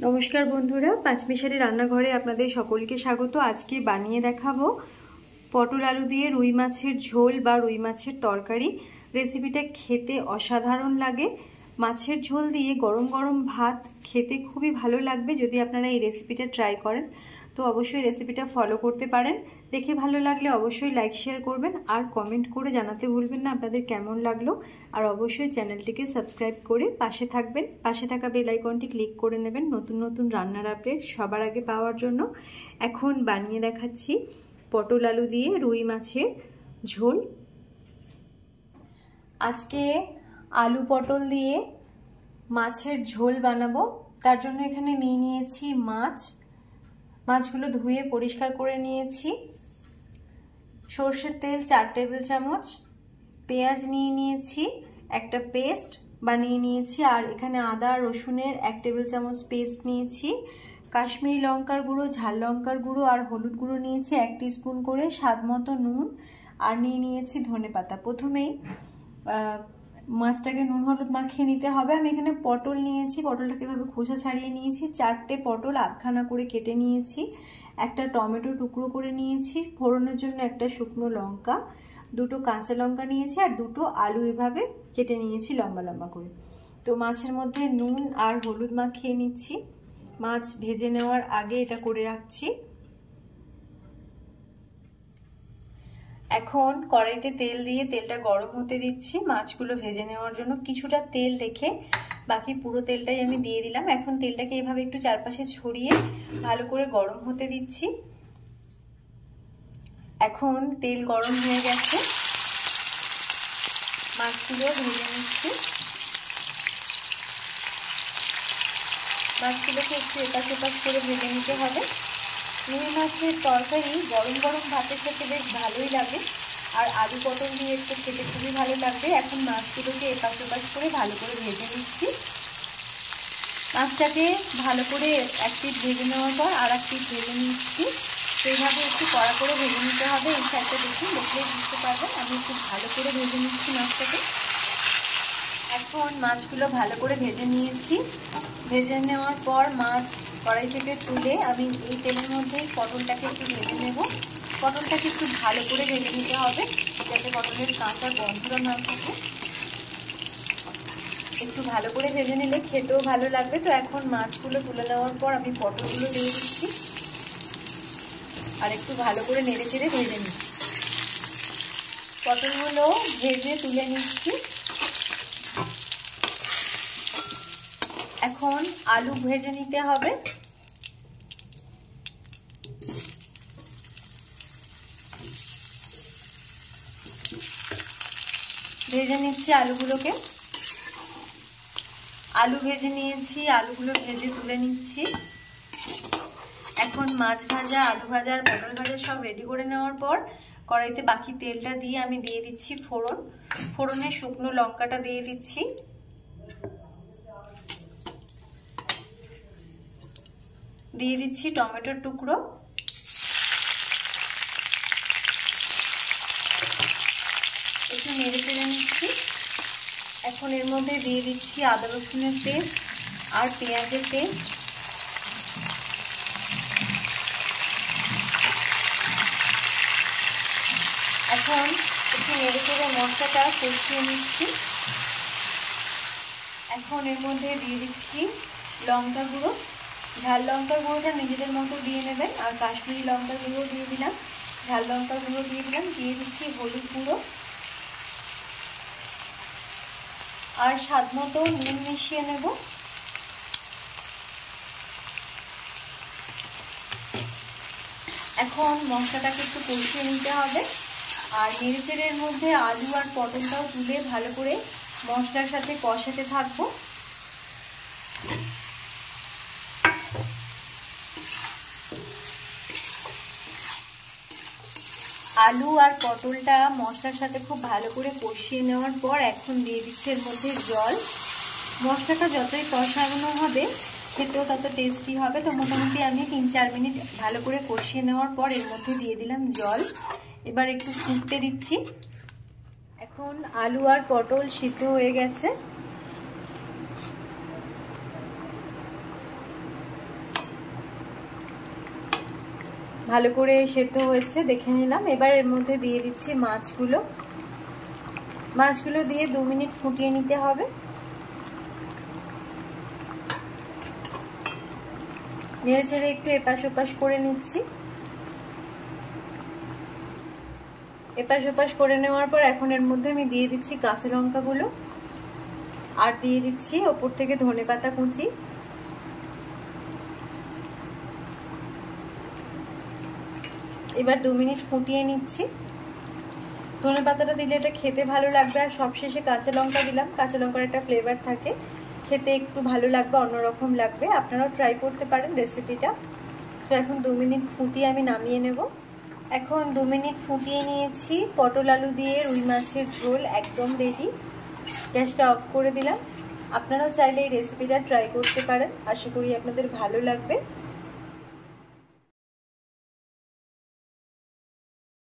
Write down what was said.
নমস্কার বন্ধুরা, পাঁচমিশালি রান্নাঘরে আপনাদের সকলকে স্বাগত। আজকে বানিয়ে দেখাবো পটল আলু দিয়ে রুই মাছের ঝোল বা রুই মাছের তরকারি। রেসিপিটা খেতে অসাধারণ লাগে। মাছের ঝোল দিয়ে গরম গরম ভাত খেতে খুবই ভালো লাগবে। যদি আপনারা এই রেসিপিটা ট্রাই করেন তো অবশ্যই রেসিপিটা ফলো করতে পারেন। দেখে ভালো লাগলে অবশ্যই লাইক শেয়ার করবেন আর কমেন্ট করে জানাতে ভুলবেন না আপনাদের কেমন লাগলো। আর অবশ্যই চ্যানেলটিকে সাবস্ক্রাইব করে পাশে থাকবেন। পাশে থাকা বেল আইকনটি ক্লিক করে নেবেন নতুন নতুন রান্নার আপডেট সবার আগে পাওয়ার জন্য। এখন বানিয়ে দেখাচ্ছি পটল আলু দিয়ে রুই মাছের ঝোল। আজকে আলু পটল দিয়ে মাছের ঝোল বানাবো। তার জন্য এখানে নিয়ে নিয়েছি মাছগুলো ধুয়ে পরিষ্কার করে নিয়েছি। সরষের তেল 4 টেবিল চামচ, পেঁয়াজ নিয়ে নিয়েছি, একটা পেস্ট বানিয়ে নিয়েছি, আর এখানে আদা রসুনের 1 টেবিল চামচ পেস্ট নিয়েছি। কাশ্মীরি লঙ্কার গুঁড়ো, ঝাল লঙ্কার গুঁড়ো আর হলুদ গুঁড়ো নিয়েছি 1 টিস্পুন করে, স্বাদ মতো নুন, আর নিয়ে নিয়েছি ধনেপাতা। প্রথমেই মাছটাকে নুন হলুদ মাখিয়ে নিতে হবে। আমি এখানে পটল নিয়েছি, পটলটাকে এভাবে খোসা ছাড়িয়ে নিয়েছি। 4টে পটল আধখানা করে কেটে নিয়েছি, একটা টমেটো টুকরো করে নিয়েছি, ফোড়নের জন্য একটা শুকনো লঙ্কা, 2টো কাঁচা লঙ্কা নিয়েছি, আর 2টো আলু এভাবে কেটে নিয়েছি লম্বা লম্বা করে। তো মাছের মধ্যে নুন আর হলুদ মাখিয়ে নিচ্ছি। মাছ ভেজে নেওয়ার আগে এটা করে রাখছি। এখন কড়াইতে তেল দিয়ে তেলটা গরম হতে দিচ্ছি মাছগুলো ভেজে নেওয়ার জন্য। কিছুটা তেল রেখে বাকি পুরো তেলটাই আমি দিয়ে দিলাম। এখন তেলটাকে এভাবে একটু চারপাশে ছড়িয়ে ভালো করে গরম হতে দিচ্ছি। এখন তেল গরম হয়ে গেছে, মাছগুলো ভেজে নিচ্ছি। মাছগুলোকে একটু এপাশ ওপাশ করে ভেজে নিতে হবে। রুই মাছের তরকারি গরম গরম ভাতের সাথে বেশ ভালোই লাগে, আর আলু পটল দিয়ে একটু খেতে খুবই ভালো লাগবে। এখন মাছগুলোকে এপাশ ওপাশ করে ভালো করে ভেজে নিচ্ছি। মাছটাকে ভালো করে এক পিঠ ভেজে নেওয়ার পর আর এক পিঠ ভেজে নিচ্ছি। সেইভাবে একটু কড়া করে ভেজে নিতে হবে। এই সাইডটা দেখুন, দেখলেই বুঝতে পারবেন আমি একটু ভালো করে ভেজে নিচ্ছি মাছটাকে। এখন মাছগুলো ভালো করে ভেজে নিয়েছি। ভেজে নেওয়ার পর মাছ কড়াই থেকে তুলে আমি এই তেলের মধ্যে পটলটাকে একটু ভেজে নেব। পটলটাকে একটু ভালো করে ভেজে নিতে হবে যাতে পটলের কাঁচা গন্ধটা না থাকে। একটু ভালো করে ভেজে নিলে খেতেও ভালো লাগবে। তো এখন মাছগুলো তুলে নেওয়ার পর আমি পটলগুলো দিয়ে দিচ্ছি আর একটু ভালো করে নেড়ে চেড়ে ভেজে নিচ্ছি। পটলগুলো ভেজে তুলে নিচ্ছি। এখন আলু ভেজে নিতে হবে। ভেজে নিচ্ছি আলুগুলোকে। আলু ভেজে নিয়েছি, আলুগুলো ভেজে তুলে নিচ্ছি। এখন মাছ ভাজা, আলু ভাজা আর পটল ভাজা সব রেডি করে নেওয়ার পর কড়াইতে বাকি তেলটা দিয়ে আমি দিয়ে দিচ্ছি ফোড়ন। ফোড়নে শুকনো লঙ্কাটা দিয়ে দিচ্ছি, দিয়ে দিচ্ছি টমেটোর টুকরো, একটু নেড়ে চেড়ে নিচ্ছি। এখন এর মধ্যে দিয়ে দিচ্ছি আদা রসুনের পেস্ট আর পেঁয়াজের পেস্ট। এখন একটু নেড়ে চেড়ে মশলাটা কষিয়ে নিচ্ছি। এখন এর মধ্যে দিয়ে দিচ্ছি লঙ্কা গুঁড়ো। ঝাল লঙ্কার গুঁড়োটা নিজেদের মতো দিয়ে নেবেন, আর কাশ্মীরি লঙ্কার গুঁড়ো দিয়ে দিলাম, ঝাল লঙ্কার গুঁড়ো দিয়ে দিলাম, দিয়ে দিচ্ছি হলুদ গুঁড়ো আর স্বাদ মতো নুন মিশিয়ে নেব। এখন মশলাটাকে একটু কষিয়ে নিতে হবে, আর নেড়েচেড়ের মধ্যে আলু আর পটলটাও তুলে ভালো করে মশলার সাথে কষাতে থাকবো। আলু আর পটলটা মশলার সাথে খুব ভালো করে কষিয়ে নেওয়ার পর এখন দিয়ে দিচ্ছে এর মধ্যে জল। মশলাটা যতই কষানো হবে খেতেও তত টেস্টি হবে। তো মোটামুটি আমি 3-4 মিনিট ভালো করে কষিয়ে নেওয়ার পর এর মধ্যে দিয়ে দিলাম জল। এবার একটু ফুটতে দিচ্ছি। এখন আলু আর পটল সিদ্ধ হয়ে গেছে। ভালো করে সেদ্ধ হয়েছে দেখে নিলাম। এবার এর মধ্যে দিয়ে দিচ্ছি মাছগুলো। মাছগুলো দিয়ে 2 মিনিট ফুটিয়ে নিতে হবে। নেড়ে ছেড়ে একটু এপাশ ওপাশ করে নিচ্ছি। এপাশ ওপাশ করে নেওয়ার পর এখন এর মধ্যে আমি দিয়ে দিচ্ছি কাঁচা লঙ্কাগুলো, আর দিয়ে দিচ্ছি ওপর থেকে ধনেপাতা কুচি। এবার 2 মিনিট ফুটিয়ে নিচ্ছি। ধনেপাতাটা দিলে এটা খেতে ভালো লাগবে, আর সবশেষে কাঁচা লঙ্কা দিলাম। কাঁচা লঙ্কার একটা ফ্লেভার থাকে, খেতে একটু ভালো লাগবে, অন্যরকম লাগবে। আপনারাও ট্রাই করতে পারেন রেসিপিটা। তো এখন 2 মিনিট ফুটিয়ে আমি নামিয়ে নেব। এখন 2 মিনিট ফুটিয়ে নিয়েছি। পটল আলু দিয়ে রুই মাছের ঝোল একদম রেডি। গ্যাসটা অফ করে দিলাম। আপনারাও চাইলে এই রেসিপিটা ট্রাই করতে পারেন। আশা করি আপনাদের ভালো লাগবে।